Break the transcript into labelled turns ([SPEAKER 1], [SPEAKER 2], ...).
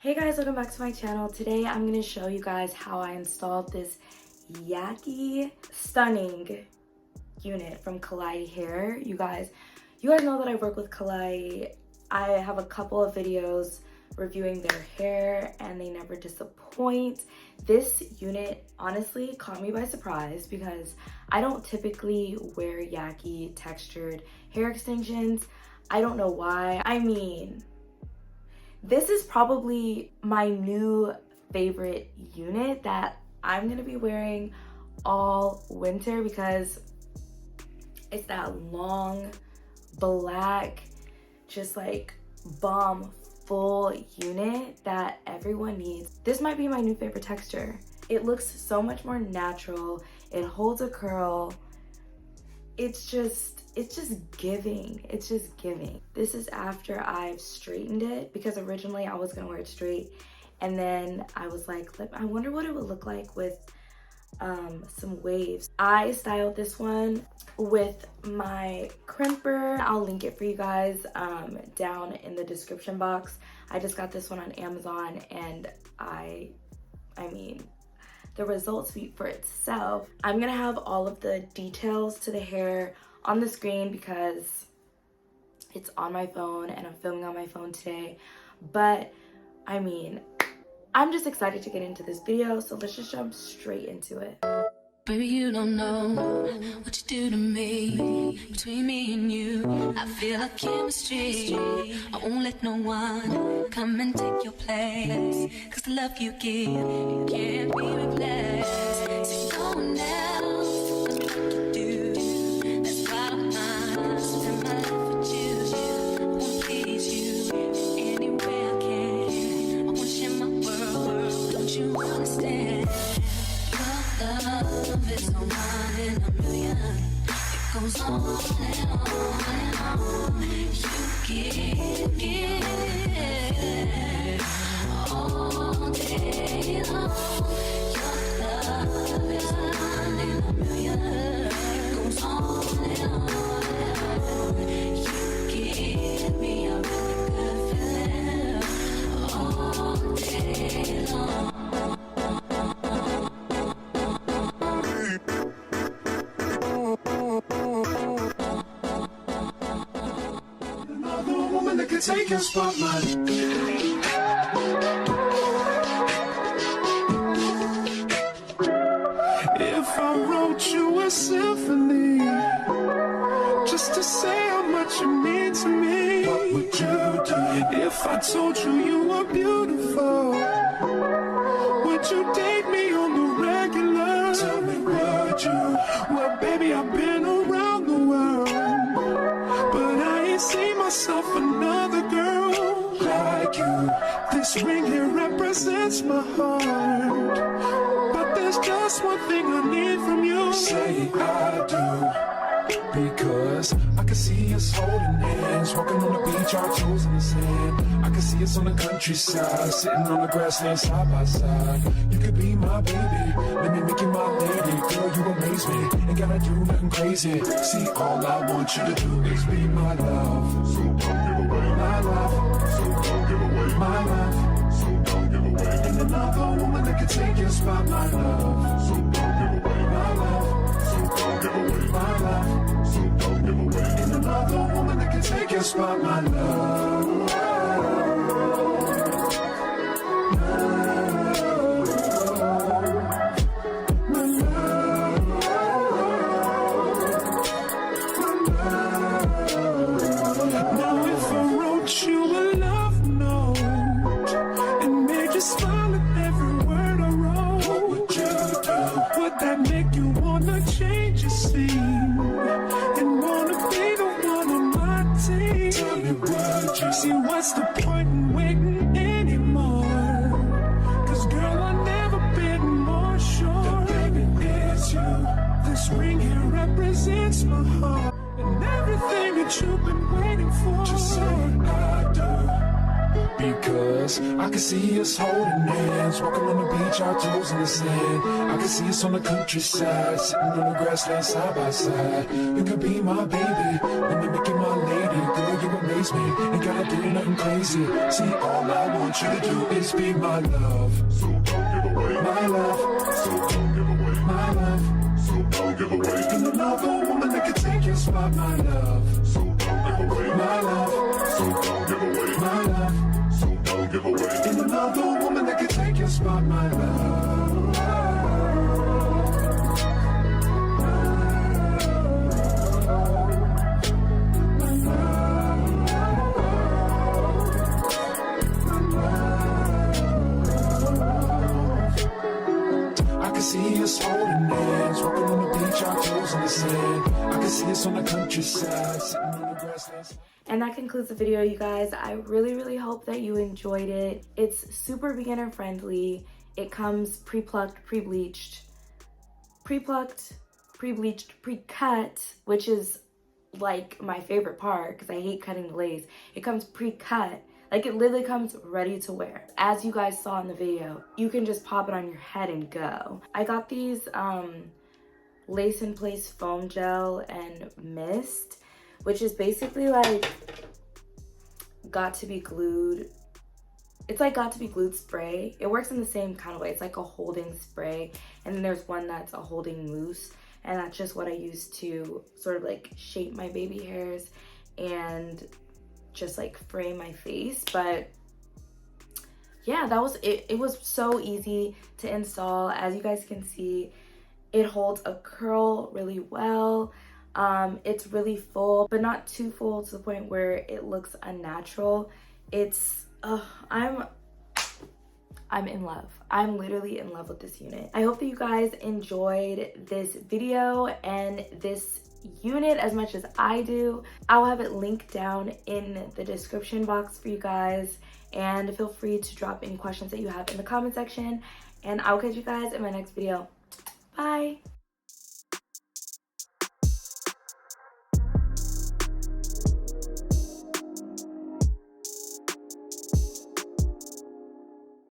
[SPEAKER 1] Hey guys, welcome back to my channel. Today I'm going to show you guys how I installed this Yaki stunning unit from Klaiyi Hair. You guys know that I work with Klaiyi. I have a couple of videos reviewing their hair and they never disappoint. This unit honestly caught me by surprise because I don't typically wear Yaki textured hair extensions. I don't know why. I mean, this is probably my new favorite unit that I'm gonna be wearing all winter because it's that long, black, just like bomb full unit that everyone needs. This might be my new favorite texture. It looks so much more natural. It holds a curl. It's just giving. It's just giving. This is after I've straightened it because originally I was gonna wear it straight, and then I was like, I wonder what it would look like with some waves. I styled this one with my crimper. I'll link it for you guys down in the description box. I just got this one on Amazon and I mean, the results speak for itself. I'm gonna have all of the details to the hair on the screen because it's on my phone and I'm filming on my phone today. But I mean, I'm just excited to get into this video, so let's just jump straight into it.
[SPEAKER 2] Baby, you don't know what you do to me. Between me and you, I feel like chemistry. I won't let no one come and take your place, 'cause the love you give, it can't be replaced. So no one else knows what you do. That's why I spend my life with you. I wanna please you any way I can. I wanna share my world, don't you understand? Love is no one in a million. It goes on and on and on. You give all day long. Your love is one in a million. It goes on and on and on. You give me a really good feeling all day long.
[SPEAKER 3] Take your spotlight. If I wrote you a symphony just to say how much you mean to me, what would you do? If I told you you were beautiful, would you date me on the regular? Tell me, would you? Well, baby, I've been around the world, but I ain't seen myself another girl like you. This ring here represents my heart, but there's just one thing I need from you. Say I do, because I can see us holding hands, walking on the beach, our toes in the sand. I can see us on the countryside, sitting on the grassland side by side. You could be my baby, let me make you my lady. Girl, you amaze me, ain't gotta do nothing crazy. See, all I want you to do is be my love. So don't give away my love. So don't give away my love. So don't give away. And another woman that can take your spot, my love. So don't give away my love. So don't give away my love. So don't give away. And another woman that can take your spot, my love. That make you wanna change your scene and wanna be the one on my team? Tell me, would you? See, what's the point in waiting anymore? 'Cause girl, I've never been more sure that baby it's you. This ring here represents my heart and everything that you've been waiting for. Just say I do. Because I can see us holding hands, walking on the beach, our toes in the sand. I can see us on the countryside, sitting on the grassland side by side. You could be my baby, let me make you my lady. Girl, you amaze faze me. Ain't gotta do nothing crazy. See, all I want you to do is be my love. So don't give away my love. So don't give away my love. So don't give away. And another woman that can take your spot, my love. So don't give away my love. So don't give away my love. So don't give away. And another woman that can take your spot, my love. I can see us holding hands, walking on the beach, our toes in the sand. I can see us on the countryside, sitting on the grasslands.
[SPEAKER 1] And that concludes the video, you guys. I really hope that you enjoyed it. It's super beginner friendly. It comes pre-plucked, pre-bleached, pre-bleached, pre-cut, which is like my favorite part because I hate cutting the lace. It comes pre-cut. Like, it literally comes ready to wear. As you guys saw in the video, you can just pop it on your head and go. I got these lace in place foam gel and mist, which is basically like got to be glued. It's like got to be glued spray. It works in the same kind of way. It's like a holding spray, and then there's one that's a holding mousse, and that's just what I use to sort of like shape my baby hairs and just like frame my face. But yeah, that was it. It was so easy to install. As you guys can see, it holds a curl really well. It's really full, but not too full to the point where it looks unnatural. It's I'm in love. I'm literally in love with this unit. I hope that you guys enjoyed this video and this unit as much as I do. I'll have it linked down in the description box for you guys, and feel free to drop any questions that you have in the comment section, and I'll catch you guys in my next video. Bye.